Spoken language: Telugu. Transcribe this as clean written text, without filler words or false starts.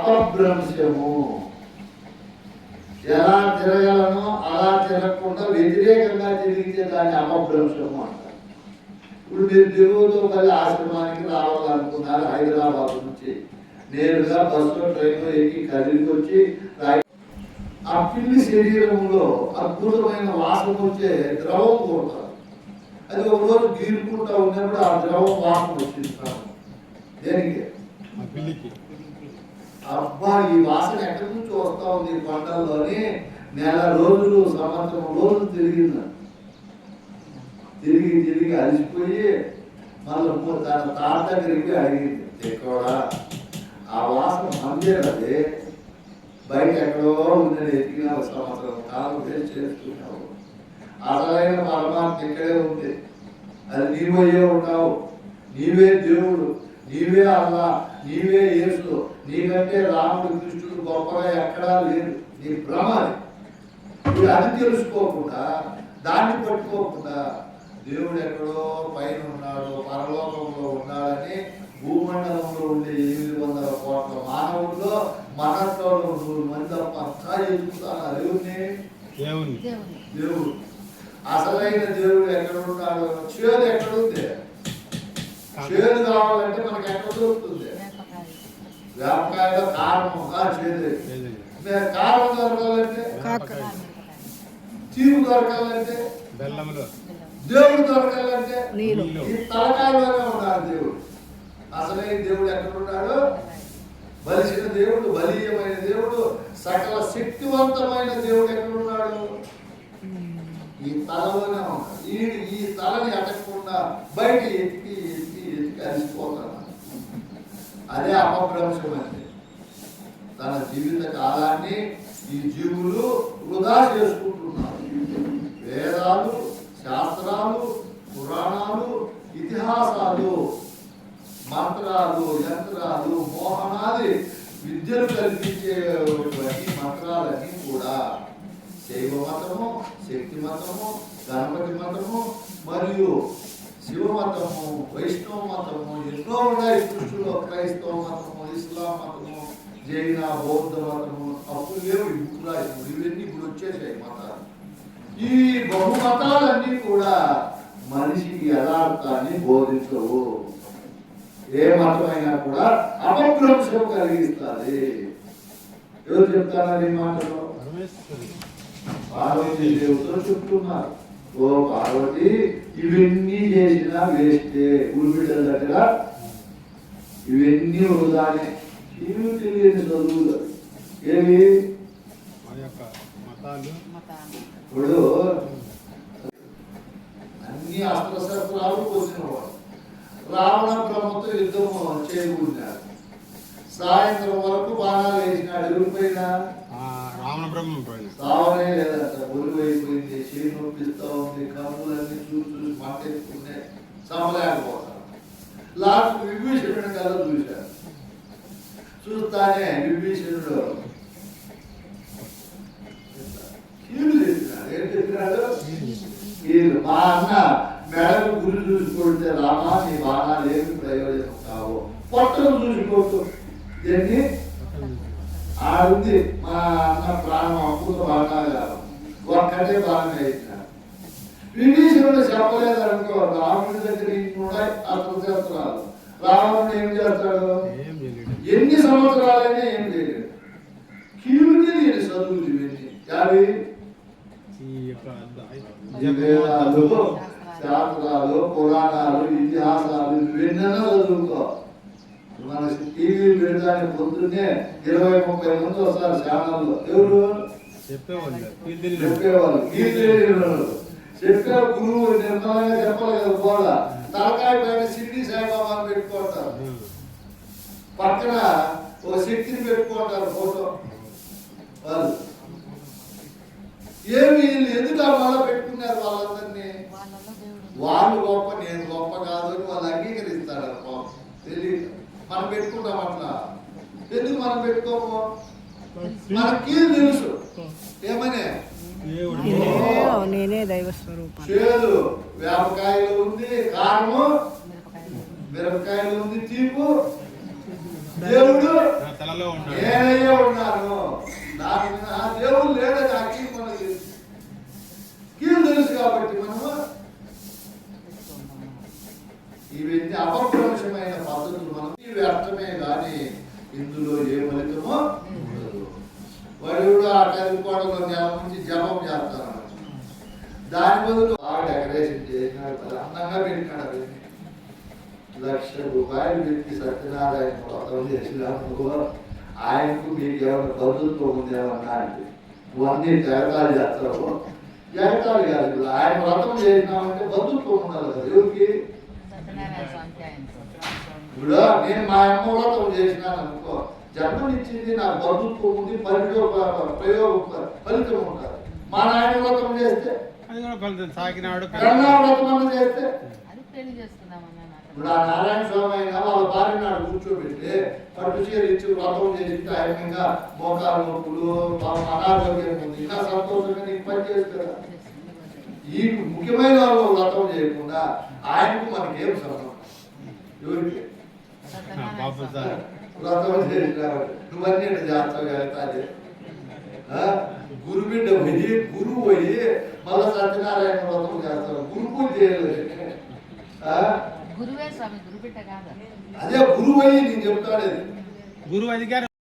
అపభ్రంశము. ఎలా తిరగలనో అలా తిరగకుండా వ్యతిరేకంగా తిరిగితే దాన్ని అపభ్రంశము అంటారు. ఇప్పుడు మీరు దేవుడితో కలిసి ఆశ్రమానికి రావాలనుకున్నారు. హైదరాబాద్ నుంచి నేరుగా బస్సులో ట్రైన్లో ఎక్కి కదిలికి వచ్చి ఆ పిల్లి శరీరంలో అద్భుతమైన వాసన వచ్చే ద్రవం కొడతారు. అది ఒక రోజు గీరుకుంటా ఉన్నప్పుడు ఆ ద్రవం వాసన వచ్చిస్తాము. దేనికి? అబ్బా ఈ వాసన ఎక్కడి నుంచి వస్తా ఉంది కొండల్లోని నెల రోజులు సంవత్సరం రోజులు తిరిగింది. తిరిగి తిరిగి అలసిపోయి మళ్ళీ తన తాత దగ్గరికి అడిగింది. ఎక్కువడా ఆ వాసన మందిరదే బయట ఎక్కడో ఉందని ఎతికిన సంవత్సరం కాలం వేస్ట్ చేసుకున్నావు. అసలైన పరమాత్మ ఇక్కడే ఉంది. అది నీవయ్యే ఉన్నావు. నీవే దేవుడు, నీవే అల్లా, నీవే యేసు. నీకంటే రాముడు కృష్ణుడు గొప్పగా ఎక్కడా లేదు. నీ భ్రమ. అది తెలుసుకోకుండా దాన్ని పట్టుకోకుండా దేవుడు ఎక్కడో పైన ఉన్నాడు, పరలోకంలో ఉన్నాడని భూమండలంలో ఉండే 800 కోట్ల మానవుల్లో మనతో 100 మంది తప్ప అంతా ఎదుగుతున్నారు. దేవుడు అసలైన దేవుడు ఎక్కడ ఉన్నాడు? చేదు ఎక్కడుంది? చేదు కావాలంటే మనకి ఎక్కడ దొరుకుతుంది? వేపకాయలో కారం చేదు. కారం దొరకాలంటే, తీరు దొరకాలంటే, దేవుడు దొరకాలంటే ఈ తలకాయలోనే ఉన్నాడు దేవుడు. అసలైన దేవుడు ఎక్కడ ఉన్నాడు? బలిసిన దేవుడు, బలీయమైన దేవుడు, సకల శక్తివంతమైన దేవుడు ఎక్కడ ఉన్నాడు? ఈ తలలోనే ఉన్నాడు. ఈ తలని అటకుండా బయట ఎత్తి ఎత్తి ఎత్తి అలిసిపోతాడు. అదే అపభ్రంశం అంటే. తన జీవిత కాలాన్ని ఈ జీవులు వృధా చేసుకుంటున్నారు. వేదాలు, శాస్త్రాలు, పురాణాలు, ఇతిహాసాలు, మంత్రాలు, యంత్రాలు, మోహనాది విద్యలు కల్పించేటువంటి మంత్రాలన్నీ కూడా శైవ మతము, శక్తి మతము, గణపతి మతము మరియు శివ మతము, వైష్ణవ మతము ఎన్నో ఉన్నాయి సృష్టిలో. క్రైస్తవ మతము, ఇస్లాం మతము, జైన, బౌద్ధ మతము. అప్పుడు లేవు ఈ బుక్కులా. ఇవన్నీ ఇప్పుడు వచ్చేసాయి మతాలు. ఈ బహుమతాలన్నీ కూడా మనిషికి యథార్థాన్ని బోధించవు. ఏ మతమైనా కూడా అపభ్రంశం కలిగిస్తుంది. ఎవరు చెప్తారు ఈ మాటలో? పార్వతీ దేవుతో చెప్తున్నారు. ఓ పార్వతి, ఇవన్నీ చేసినా వేస్తే ఊరిబిడ్డల దగ్గర ఇవన్నీ వృధానే. ఇవి తెలియని చదువులు ఏవి? ఇప్పుడు అన్ని అస్త్రశస్త్రాలు పోసినవాడు. రావణ బ్రహ్మతో యుద్ధం చేయకూడదు. సాయంత్రం వరకు బాణాలు వేసినాడు. ఎవరిపైన? రావణ బ్రహ్మ పైన. సావనే లేదంట. ఒరువు అయిపోయింది, చేయి నొప్పిస్తా ఉంది, కమ్ములన్నీ చూసి చూసి మాటేసుకునే సమలేకపోతాడు. లాస్ట్ విభీషణుడి కథ చూశాడు. చూస్తానే విభీషణుడు కీడు చెప్పినాడు. ఏం చెప్పినాడు? కీడు. మా అన్న మెడకు గురి చూసి కొడితే రామా నీ బాణాలు ఏమి ప్రయోజనం కావు, పొట్టను చూసి కొట్టు. దీన్ని ఆడుంది మా అన్న ప్రాణం అప్పుతో బాణాలు కాదు, ఒక్కటే బాగా ఇచ్చినాడు. విభీషణుడు చెప్పలేదు అనుకో. రాముడి దగ్గర ఇంకున్నాయి అస్త్రశస్త్రాలు. రావణుడు ఏం చేస్తాడు? ఎన్ని సంవత్సరాలైనా ఏం చేయలేడు. కీడుకి నేను చదువులు ఇవన్నీ యాభై వేదాలు, శాస్త్రాలు, పురాణాలు, ఇతిహాసాలు ఇవన్నీ చదువుకో. మన టీవీ పెడతానికి పొద్దున్నే 20-30 మంది వస్తారు ఛానల్లో. ఎవరు చెప్పేవాళ్ళు? చెప్పే గురువు నిర్మలంగా చెప్పాలి కదా. కూడా తలకాయ పైన సిడ్డి సాయిబాబాను పెట్టుకుంటారు, పక్కన ఓ శక్తిని పెట్టుకుంటారు ఫోటో. వాళ్ళు ఏమి ఎందుకు వాళ్ళ పెట్టుకున్నారు వాళ్ళందరినీ? వాళ్ళు గొప్ప, నేను గొప్ప కాదు అని వాళ్ళు అంగీకరిస్తారు. తెలియదు. మనం పెట్టుకుంటాం అట్లా. ఎందుకు మనం పెట్టుకోము? మనకి తెలుసు ఏమనే నేనే దైవ స్వరూపం. చేదు వేపకాయలు ఉంది, కారము మిరపకాయలు ఉంది, తీపు దేవుడు తలలో ఉంటాడు. నేనయ్యే ఉన్నాను. నాకు నా దేవుడు లేదని ఆ కీలు మనకు తెలుసు. కీలు తెలుసు కాబట్టి మనము ఇవన్నీ అపభ్రంశమైన పద్ధతులు మనం వ్యర్థమే కానీ ఇందులో ఏ ఫలితమో ఉండదు. వాడు కూడా ఆ కలుపుకోవడంలో నెల నుంచి జపం చేస్తాను. దాని బదులు బాగా డెకరేషన్ చేసినాడు, అందంగా పెట్టినాడు. ₹1,00,000 పెట్టి సత్యనారాయణ వ్రతం చేసినప్పుడు ఆయనకు మీకు ఏమైనా బంధుత్వం ఉందేమన్నా అంటే ఇవన్నీ జగతాలు చేస్తావు. జగతాలు కాదు, ఆయన వ్రతం చేసినామంటే బంధుత్వం ఉండాలి కదా. ఎవరికి ఇప్పుడు నేను మా అమ్మ వ్రతం చేసినాను అనుకో, జన్మనిచ్చింది నాకు బంధుత్వం ఉంది, ఫలితం ఉంటుంది. మా నాయన వ్రతం చేస్తే వ్రతం చేస్తే ఇప్పుడు ఆ నారాయణ స్వామి అయినా వాళ్ళ భార్య నాడు కూర్చోబెట్టి పట్టు చీర ఇచ్చి వ్రతం చేసి ఆయనంగా మోకాలు నొప్పులు అనారోగ్యం ఉంది, ఇంకా సంతోషంగా నీకు పని చేస్తారు. ఈ ముఖ్యమైన వాళ్ళు వ్రతం చేయకుండా ఆయనకు మనకేం సంబంధం? ఎవరికి వ్రతం చేసిన నువ్వన్నీ చేస్తావు కదా. గురుబిడ్డ పోయి గురువు పోయి మళ్ళా సత్యనారాయణ వ్రతం చేస్తారు. గురువు చేయలేదు. గురువే స్వామి, గురుబిడ్డ కాదు. అదే గురువు అయ్యి నేను చెప్తాడు. గురువు అధికారం